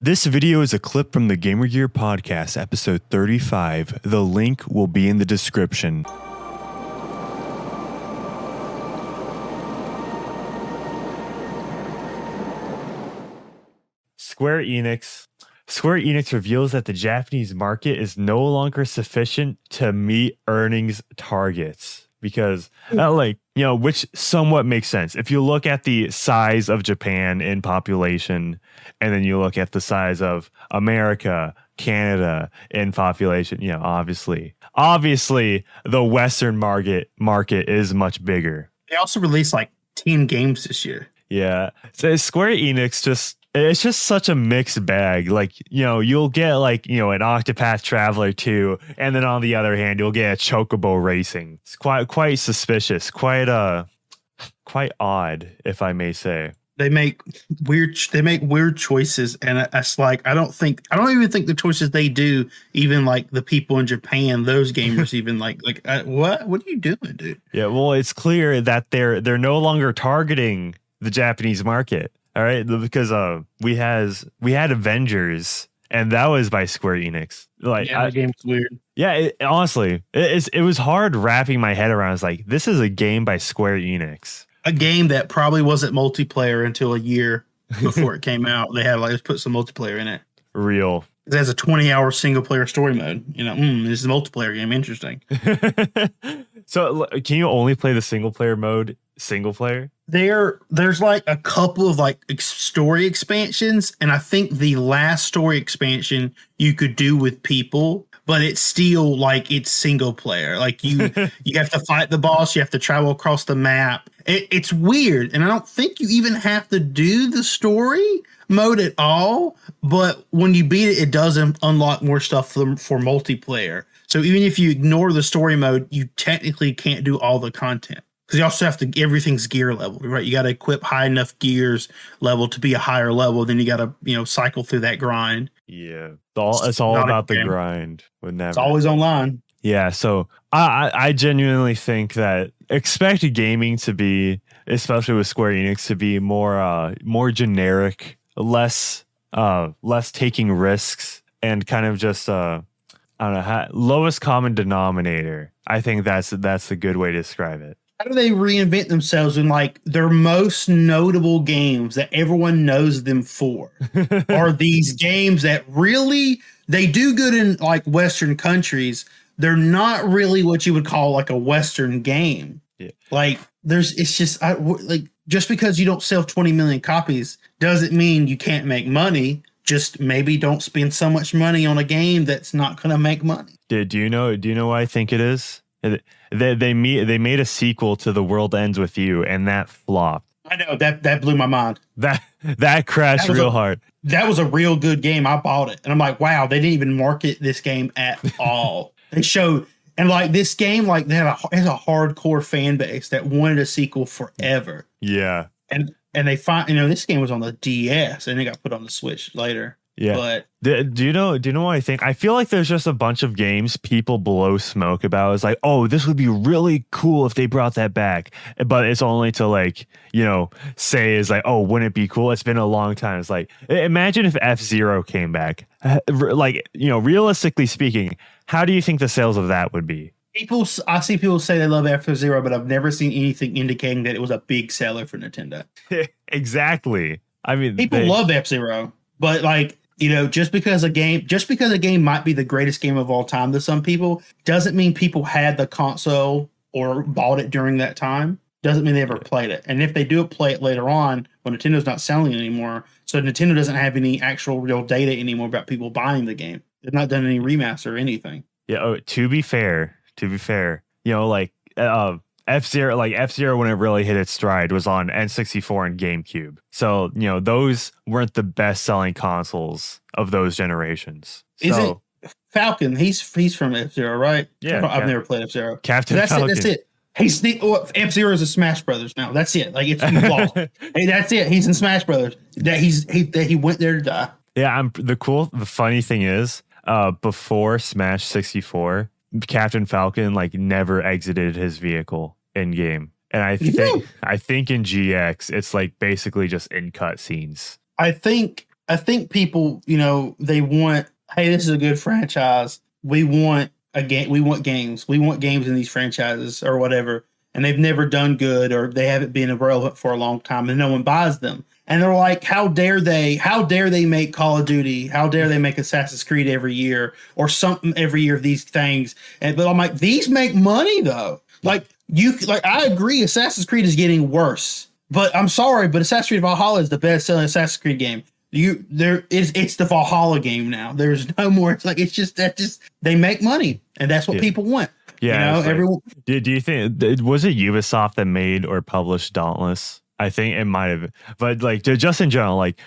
This video is a clip from the Gamer Gear podcast, episode 35. The link will be in the description. Square Enix reveals that the Japanese market is no longer sufficient to meet earnings targets. Because, which somewhat makes sense. If you look at the size of Japan in population, and then you look at the size of America, Canada in population, obviously the Western market is much bigger. They also released like 10 games this year. Yeah. So Square Enix it's just such a mixed bag. You'll get an Octopath Traveler 2, and then on the other hand, you'll get a Chocobo Racing. It's quite suspicious, quite odd, if I may say. They make weird choices, and it's like I don't even think the choices they do, even like the people in Japan, those gamers even what are you doing, dude? Yeah, well, it's clear that they're no longer targeting the Japanese market. All right, because we had Avengers, and that was by Square Enix. The game's weird. Yeah, honestly, it was hard wrapping my head around. It's like, this is a game by Square Enix, a game that probably wasn't multiplayer until a year before it came out. They had let's put some multiplayer in it. Real. It has a 20-hour single player story mode. This is a multiplayer game. Interesting. So, can you only play the single player mode? Single player? There's like a couple of story expansions, and I think the last story expansion you could do with people, but it's still it's single player. You have to fight the boss, you have to travel across the map. It's weird, and I don't think you even have to do the story mode at all. But when you beat it, it does unlock more stuff for multiplayer. So even if you ignore the story mode, you technically can't do all the content. Because you also have to, everything's gear level, right? You got to equip high enough gears level to be a higher level. Then you got to, cycle through that grind. Yeah. It's all about the grind. It's always online. Yeah. So I genuinely think that expect gaming to be, especially with Square Enix, to be more generic, less taking risks, and kind of just, lowest common denominator. I think that's a good way to describe it. How do they reinvent themselves in their most notable games that everyone knows them for? Are these games that really they do good in Western countries? They're not really what you would call a Western game. Yeah. Just because you don't sell 20 million copies doesn't mean you can't make money. Just maybe don't spend so much money on a game that's not going to make money. Do you know what I think it is? They made a sequel to The World Ends With You, and that flopped. I know that blew my mind. That crashed real hard. That was a real good game. I bought it, and I'm like, wow, they didn't even market this game at all. They showed, and this game, they had has a hardcore fan base that wanted a sequel forever. Yeah, and they find this game was on the DS, and it got put on the Switch later. Yeah, but do you know what I think? I feel like there's just a bunch of games people blow smoke about. It's like, oh, this would be really cool if they brought that back, but it's only to say is oh, wouldn't it be cool? It's been a long time. It's like, imagine if F-Zero came back. Realistically speaking, how do you think the sales of that would be? I see people say they love F-Zero, but I've never seen anything indicating that it was a big seller for Nintendo. Exactly. I mean, people love F-Zero, but just because a game might be the greatest game of all time to some people doesn't mean people had the console or bought it during that time. Doesn't mean they ever played it. And if they do play it later on, when Nintendo's not selling it anymore, so Nintendo doesn't have any actual real data anymore about people buying the game. They've not done any remaster or anything. Yeah. Oh, to be fair, F-Zero when it really hit its stride was on N64 and GameCube. So, those weren't the best selling consoles of those generations. Is it Falcon? He's from F-Zero, right? Yeah. I've never played F-Zero. Captain Falcon. That's it. F-Zero is a Smash Brothers now. That's it. It's lost. Hey, that's it. He's in Smash Brothers. That he went there to die. Yeah, the funny thing is, before Smash 64, Captain Falcon never exited his vehicle in game, and I think in GX it's basically just in cutscenes. I think I think people, they want, hey, this is a good franchise. We want a game. We want games. We want games in these franchises or whatever. And they've never done good, or they haven't been relevant for a long time, and no one buys them. And they're like, how dare they? How dare they make Call of Duty? How dare they make Assassin's Creed every year or something every year of these things? But I'm like, these make money though. Like I agree, Assassin's Creed is getting worse. But I'm sorry, but Assassin's Creed Valhalla is the best selling Assassin's Creed game. It's the Valhalla game now. There's no more. It's like they make money, and that's what people want. Yeah, everyone. Do you think was it Ubisoft that made or published Dauntless? I think it might have, but like just in general, like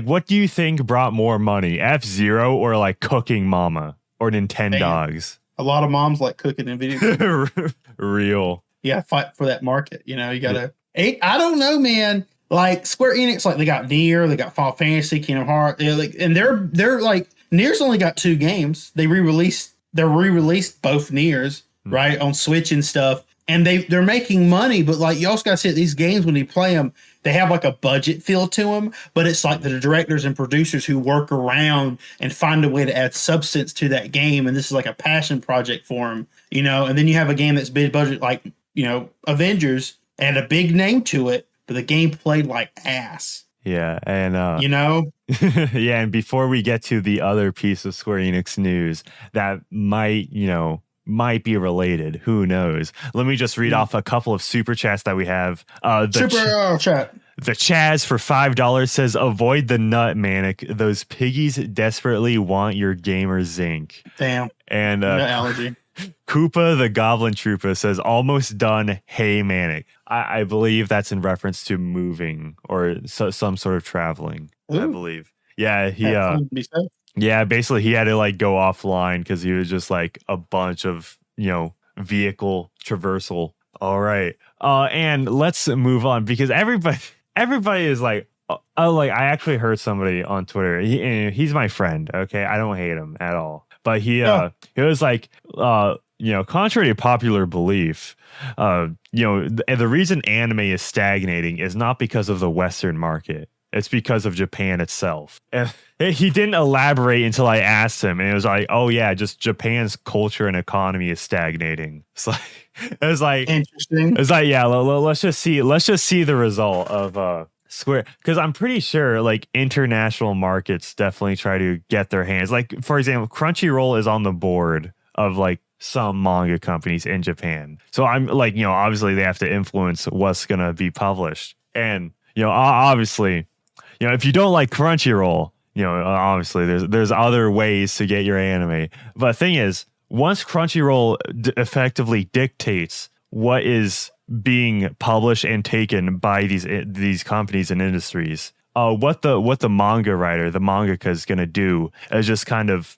what do you think brought more money, F-Zero or like Cooking Mama or Nintendogs? A lot of moms like cooking in video games. Real. Yeah, fight for that market. You gotta. I don't know, man. Like Square Enix, like they got Nier, they got Final Fantasy, Kingdom Hearts, and they're like Nier's only got 2 games. They re-released both Niers right on Switch and stuff, and they're making money. But like you also got to see these games when you play them, they have like a budget feel to them, but it's like the directors and producers who work around and find a way to add substance to that game, and this is like a passion project for them, And then you have a game that's big budget, like Avengers, and a big name to it, but the game played like ass. Yeah, and yeah, and before we get to the other piece of Square Enix news that might be related, who knows? Let me just read off a couple of super chats that we have. Chat. The Chaz for $5 says, "Avoid the nut, Manic. Those piggies desperately want your gamer zinc." Damn. And allergy. Koopa the Goblin Trooper says, "Almost done. Hey, Manic." I believe that's in reference to moving or some sort of traveling. Ooh. I believe. Yeah, yeah, basically he had to like go offline because he was just like a bunch of vehicle traversal. All right, and let's move on because everybody is like, I actually heard somebody on Twitter. He's my friend. Okay, I don't hate him at all, but it was like, contrary to popular belief, the reason anime is stagnating is not because of the Western market. It's because of Japan itself. And he didn't elaborate until I asked him, and it was like, "Oh yeah, just Japan's culture and economy is stagnating." It was like interesting. It's like, yeah, let's just see the result of Square, because I'm pretty sure like international markets definitely try to get their hands. Like for example, Crunchyroll is on the board of like some manga companies in Japan. So I'm like, obviously they have to influence what's gonna be published, and obviously. If you don't like Crunchyroll, obviously there's other ways to get your anime. But the thing is, once Crunchyroll effectively dictates what is being published and taken by these companies and industries, what the manga writer, the mangaka is going to do is just kind of,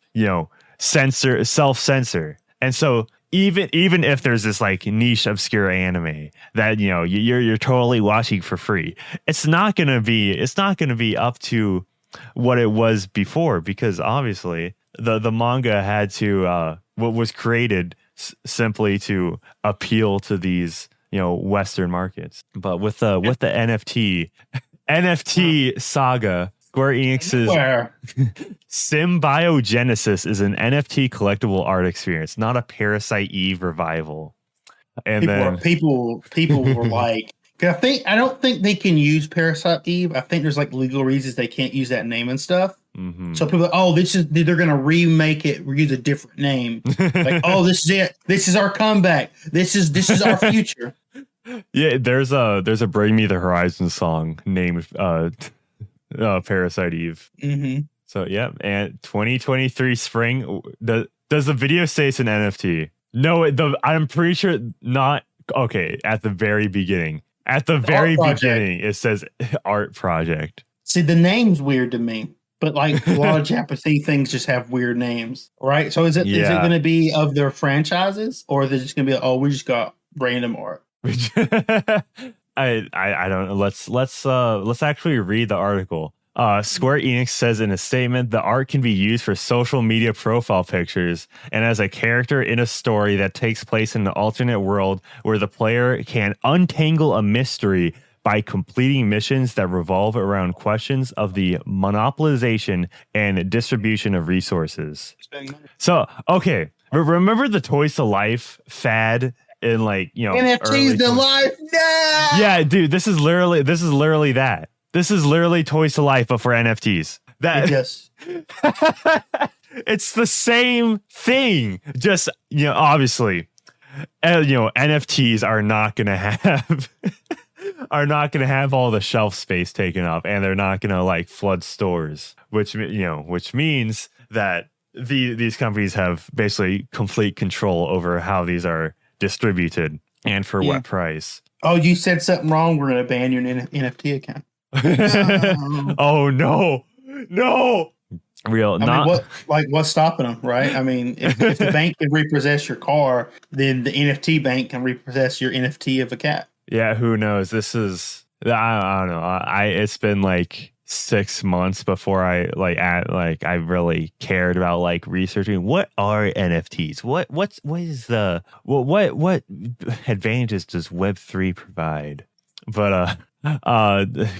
self-censor. And so even if there's this like niche obscure anime that you're totally watching for free, it's not gonna be up to what it was before, because obviously the manga had to what was created simply to appeal to these Western markets. But with the NFT saga, Square Enix's Symbiogenesis is an NFT collectible art experience, not a Parasite Eve revival. And people were like, I don't think they can use Parasite Eve. I think there's like legal reasons they can't use that name and stuff. Mm-hmm. So people are like, they're gonna remake it, use a different name. Like, oh, this is it. This is our comeback. This is our future. Yeah, there's a Bring Me the Horizon song named Parasite Eve. Mm-hmm. So yeah, and 2023 spring. Does the video say it's an NFT? No, I'm pretty sure not. Okay, at the very beginning, it says art project. See, the name's weird to me, but like a lot of Japanese things just have weird names, right? So is it going to be of their franchises, or is it just going to be we just got random art? I don't know. Let's actually read the article. Square Enix says in a statement, the art can be used for social media profile pictures and as a character in a story that takes place in an alternate world where the player can untangle a mystery by completing missions that revolve around questions of the monopolization and distribution of resources. So, okay, remember the Toys to Life fad in like, you know, NFTs to life? No! Yeah, dude, this is literally that. This is literally Toys to Life, but for NFTs. Yes. It's the same thing. Just, you know, obviously, you know, NFTs are not going to have all the shelf space taken up, and they're not going to like flood stores, which means that these companies have basically complete control over how these are distributed and for what price. Oh, you said something wrong. We're going to ban your NFT account. Oh no. Real. I mean, what's stopping them, right? I mean, if the bank can repossess your car, then the NFT bank can repossess your NFT of a cat. Yeah, who knows? This is, I don't know. It's been like 6 months before I really cared about like researching what are NFTs. What advantages does Web3 provide? But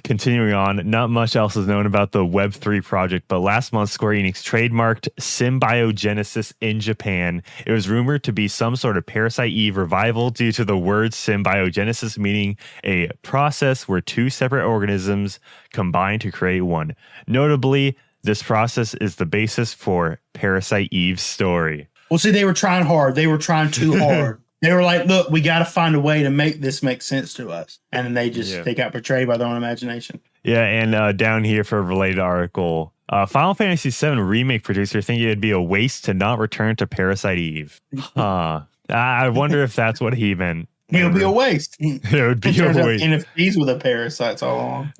continuing on, not much else is known about the Web3 project, but last month Square Enix trademarked symbiogenesis in Japan. It was rumored to be some sort of Parasite Eve revival due to the word symbiogenesis, meaning a process where two separate organisms combine to create one. Notably, this process is the basis for Parasite Eve's story. Well, see, they were trying hard. They were trying too hard. They were like, look, we got to find a way to make this make sense to us. And then they got betrayed by their own imagination. Yeah, and down here for a related article, Final Fantasy VII Remake producer think it'd be a waste to not return to Parasite Eve. I wonder if that's what he meant. It would be a waste. It would be a waste. NFTs with the parasites all along.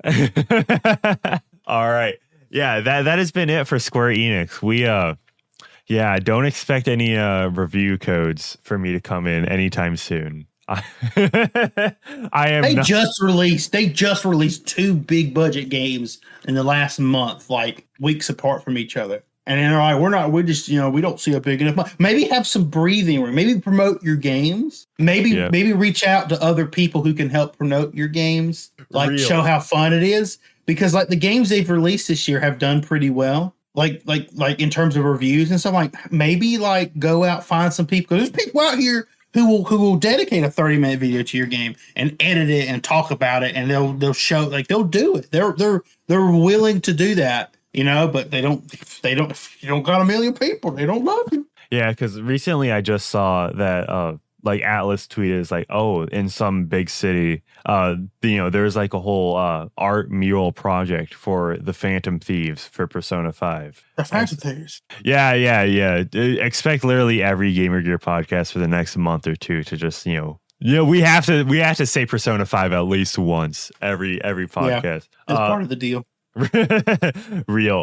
All right. Yeah, that has been it for Square Enix. We yeah, don't expect any review codes for me to come in anytime soon. They just released 2 big budget games in the last month, like weeks apart from each other. And then we don't see a big enough. Maybe have some breathing room. Maybe promote your games. Maybe reach out to other people who can help promote your games. Like show how fun it is. Because like the games they've released this year have done pretty well. Like in terms of reviews and stuff, like maybe like go out, find some people. There's people out here who will dedicate a 30-minute video to your game and edit it and talk about it, and they'll show, like they'll do it. They're willing to do that, you know, but they don't. If you don't got a million people, they don't love you. Yeah, because recently I just saw that like Atlas tweeted is like, oh, in some big city, there's like a whole art mural project for the Phantom Thieves for Persona 5. The Phantom Thieves. Yeah. Expect literally every Gamer Gear podcast for the next month or two to just, we have to say Persona 5 at least once every podcast. It's part of the deal. Real.